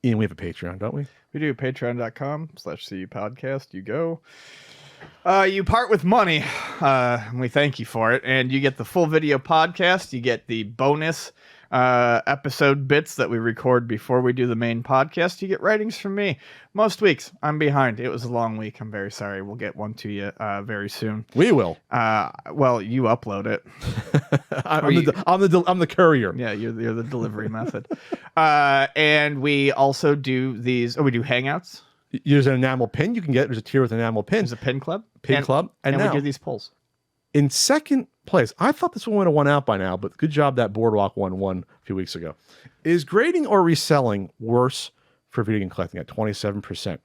Ian, we have a Patreon, don't we? We do. Patreon.com/CU podcast. You go. You part with money. And we thank you for it. And you get the full video podcast. You get the bonus episode bits that we record before we do the main podcast. You get writings from me. Most weeks, I'm behind. It was a long week. I'm very sorry. We'll get one to you very soon. We will. Well, you upload it. I'm the courier. Yeah, you're the delivery method. And we also do these. Oh, we do hangouts. There's an enamel pin you can get. There's a tier with enamel pin. There's a pin club. Club. And now, we do these polls. In second place, I thought this one would have won out by now, but good job that Boardwalk won a few weeks ago. Is grading or reselling worse for video game collecting at 27%?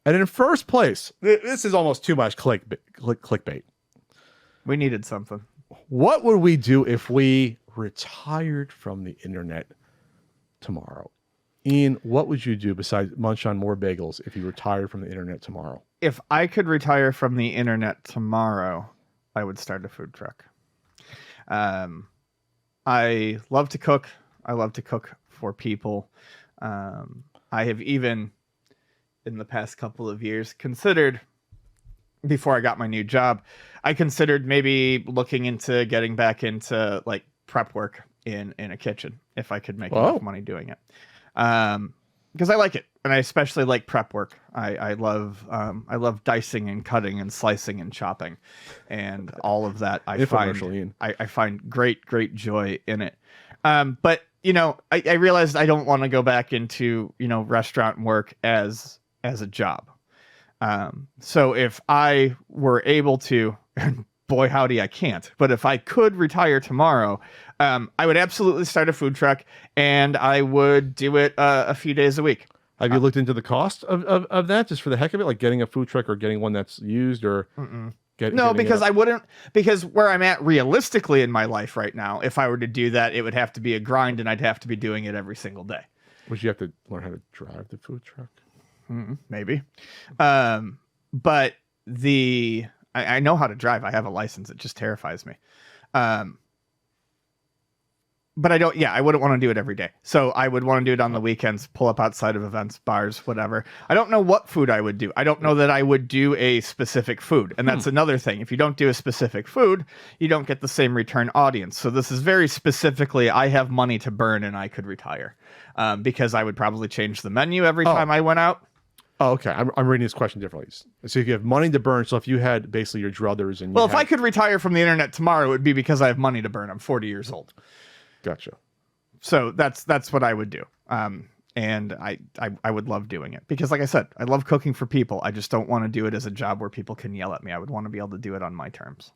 And in first place, this is almost too much clickbait. We needed something. What would we do if we retired from the internet tomorrow? Ian, what would you do besides munch on more bagels if you retired from the internet tomorrow? If I could retire from the internet tomorrow, I would start a food truck. I love to cook. I love to cook for people. I have even, in the past couple of years, considered, before I got my new job, I considered maybe looking into getting back into like prep work in a kitchen if I could make enough money doing it. Because I like it, and I especially like prep work. I love dicing and cutting and slicing and chopping, and all of that. I find great joy in it. But I realized I don't want to go back into restaurant work as a job. So if I were able to, boy howdy, I can't. But if I could retire tomorrow, I would absolutely start a food truck, and I would do it a few days a week. Have you looked into the cost of that, just for the heck of it, like getting a food truck or getting one that's used, or because I wouldn't. Because where I'm at realistically in my life right now, if I were to do that, it would have to be a grind, and I'd have to be doing it every single day. Would you have to learn how to drive the food truck? Maybe, but I know how to drive. I have a license. It just terrifies me. But I wouldn't want to do it every day. So I would want to do it on the weekends, pull up outside of events, bars, whatever. I don't know what food I would do. I don't know that I would do a specific food. And that's another thing. If you don't do a specific food, you don't get the same return audience. So this is very specifically, I have money to burn and I could retire. Because I would probably change the menu every time I went out. Oh, okay. I'm reading this question differently. So if you have money to burn, so if you had basically your druthers and if I could retire from the internet tomorrow, it would be because I have money to burn. I'm 40 years old. Gotcha. So that's what I would do. And I would love doing it because, like I said, I love cooking for people. I just don't want to do it as a job where people can yell at me. I would want to be able to do it on my terms.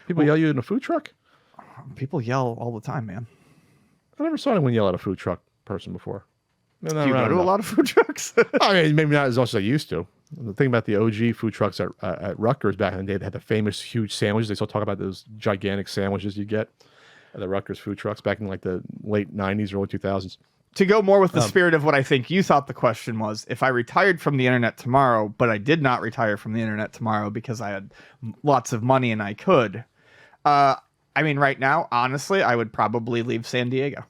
People yell at you in a food truck? People yell all the time, man. I never saw anyone yell at a food truck person before. Do you go to a lot of food trucks? I mean, maybe not as much as I used to. The thing about the OG food trucks at Rutgers back in the day, they had the famous huge sandwiches. They still talk about those gigantic sandwiches you get at the Rutgers food trucks back in like the late 90s, early 2000s. To go more with the spirit of what I think you thought the question was, if I retired from the internet tomorrow, but I did not retire from the internet tomorrow because I had lots of money and I could, I mean, right now, honestly, I would probably leave San Diego.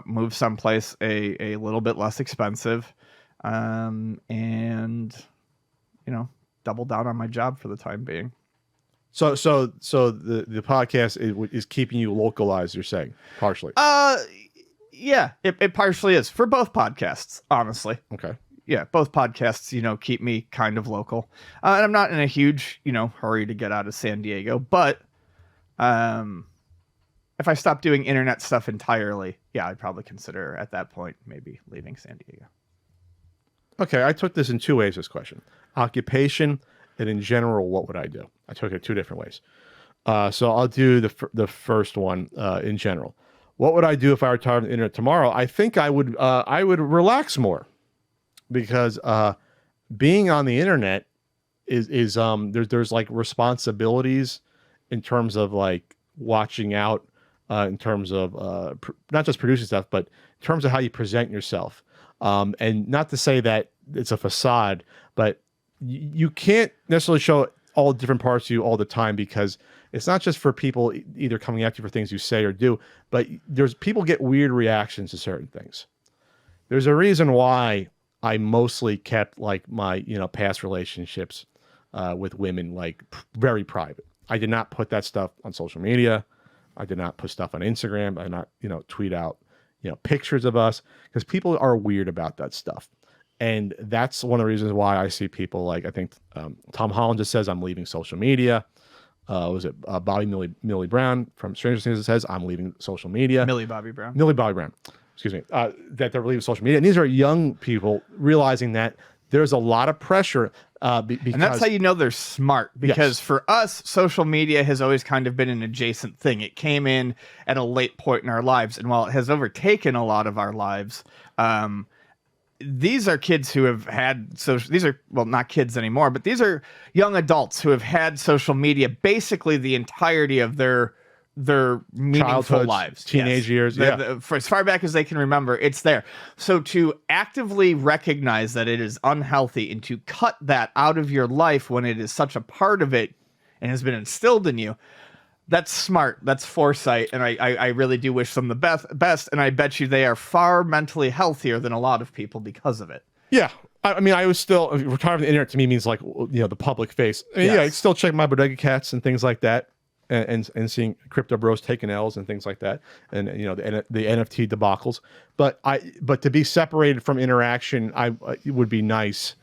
Move someplace a little bit less expensive, and double down on my job for the time being. So the podcast is keeping you localized, you're saying, partially? Yeah, it partially is for both podcasts, honestly. Okay. Yeah, both podcasts, keep me kind of local. And I'm not in a huge, hurry to get out of San Diego, but if I stop doing internet stuff entirely, yeah, I'd probably consider at that point maybe leaving San Diego. Okay, I took this in two ways, this question. Occupation, and in general, what would I do? I took it two different ways. So I'll do the first one in general. What would I do if I retired from the internet tomorrow? I think I would relax more, because being on the internet is there's like responsibilities in terms of like watching out, in terms of not just producing stuff, but in terms of how you present yourself. And not to say that it's a facade, but you can't necessarily show all different parts of you all the time, because It's not just for people either coming at you for things you say or do, but there's people get weird reactions to certain things. There's a reason why I mostly kept like my, past relationships with women like very private. I did not put that stuff on social media. I did not put stuff on Instagram. I did not, tweet out, pictures of us, because people are weird about that stuff. And that's one of the reasons why I see people like, I think Tom Holland just says, I'm leaving social media. Was it Bobby Millie Brown from Stranger Things that says, I'm leaving social media. Millie Bobby Brown. Excuse me. That they're leaving social media. And these are young people realizing that there's a lot of pressure. Because, and that's how you know they're smart, because for us, social media has always kind of been an adjacent thing. It came in at a late point in our lives, and while it has overtaken a lot of our lives, these are kids who have had social. These are, well, not kids anymore, but these are young adults who have had social media basically the entirety of their meaningful lives, teenage years, for as far back as they can remember, it's there. So to actively recognize that it is unhealthy and to cut that out of your life when it is such a part of it and has been instilled in you, that's smart. That's foresight. And I really do wish them the best. And I bet you they are far mentally healthier than a lot of people because of it. Yeah. I mean, I was still, retiring from the internet to me means like, the public face. I mean, yeah, I still check my Bodega Cats and things like that. And seeing crypto bros taking L's and things like that, and the NFT debacles, but to be separated from interaction, it would be nice.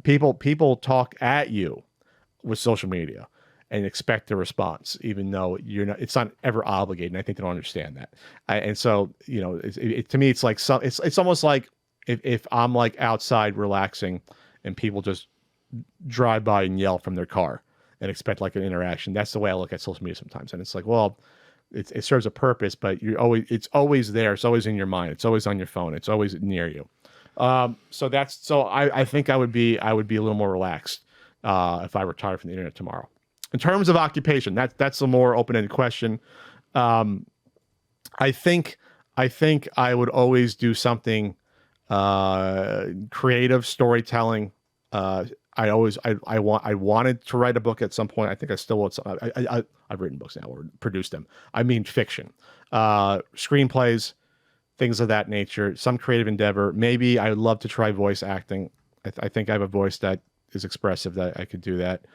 People talk at you with social media and expect a response, even though you're not. It's not ever obligated. And I think they don't understand that. And so to me, it's like it's almost like if I'm like outside relaxing, and people just drive by and yell from their car and expect like an interaction. That's the way I look at social media sometimes. And it's like, well, it serves a purpose, but it's always there. It's always in your mind. It's always on your phone. It's always near you. So I think I would be a little more relaxed if I retired from the internet tomorrow. In terms of occupation, that's a more open-ended question. I think I would always do something creative, storytelling. I wanted to write a book at some point. I think I still want some. I've written books now or produced them. I mean fiction, screenplays, things of that nature, some creative endeavor. Maybe I would love to try voice acting. I think I have a voice that is expressive, that I could do that.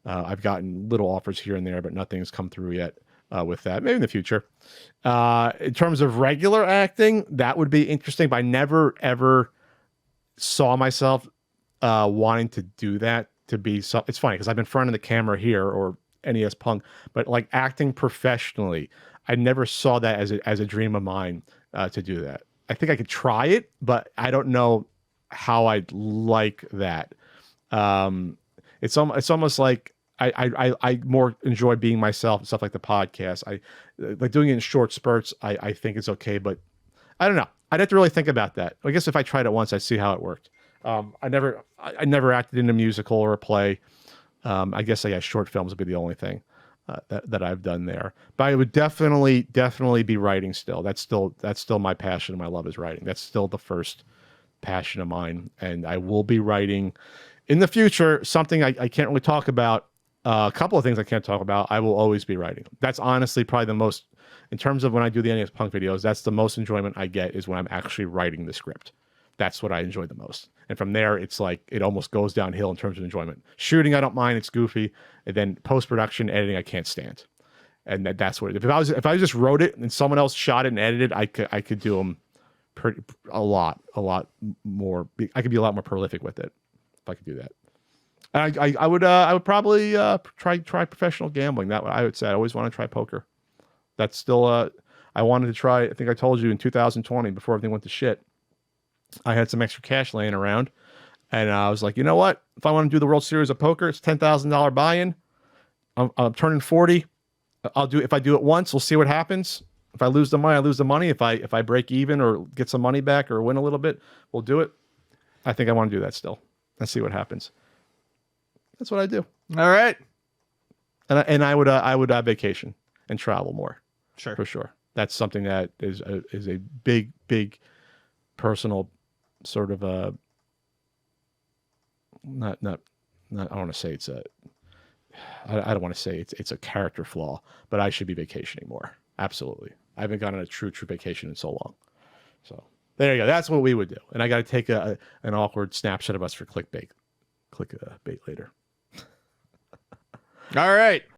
I've gotten little offers here and there, but nothing's come through yet with that. Maybe in the future. In terms of regular acting, that would be interesting, but I never, ever saw myself wanting to do that, to be so. It's funny because I've been in front of the camera here or NES Punk, but like acting professionally, I never saw that as a dream of mine to do that. I think I could try it, but I don't know how I'd like that. It's almost like I more enjoy being myself and stuff like the podcast. I like doing it in short spurts. I think it's okay, but I don't know. I'd have to really think about that. I guess if I tried it once, I'd see how it worked. I never acted in a musical or a play. I guess short films would be the only thing that I've done there. But I would definitely be writing still. That's still my passion and my love is writing. That's still the first passion of mine. And I will be writing in the future, something I can't really talk about. A couple of things I can't talk about. I will always be writing. That's honestly probably the most, in terms of when I do the NES Punk videos, that's the most enjoyment I get, is when I'm actually writing the script. That's what I enjoy the most. And from there, it's like it almost goes downhill in terms of enjoyment. Shooting, I don't mind; it's goofy. And then post-production, editing, I can't stand. And that's what. If I just wrote it and someone else shot it and edited, I could do them a lot more. I could be a lot more prolific with it if I could do that. And I would probably try professional gambling. That I would say I always want to try poker. That's still I wanted to try. I think I told you in 2020 before everything went to shit. I had some extra cash laying around, and I was like, you know what? If I want to do the World Series of Poker, it's $10,000 buy-in. I'm turning 40. I'll do. If I do it once, we'll see what happens. If I lose the money, I lose the money. If I break even or get some money back or win a little bit, we'll do it. I think I want to do that still. Let's see what happens. That's what I do. All right. And I would vacation and travel more. Sure. For sure. That's something that is a big personal sort of not I don't want to say it's I don't want to say it's a character flaw, but I should be vacationing more. Absolutely. I haven't gone on a true vacation in so long. So there you go. That's what we would do. And I got to take an awkward snapshot of us for clickbait later. All right.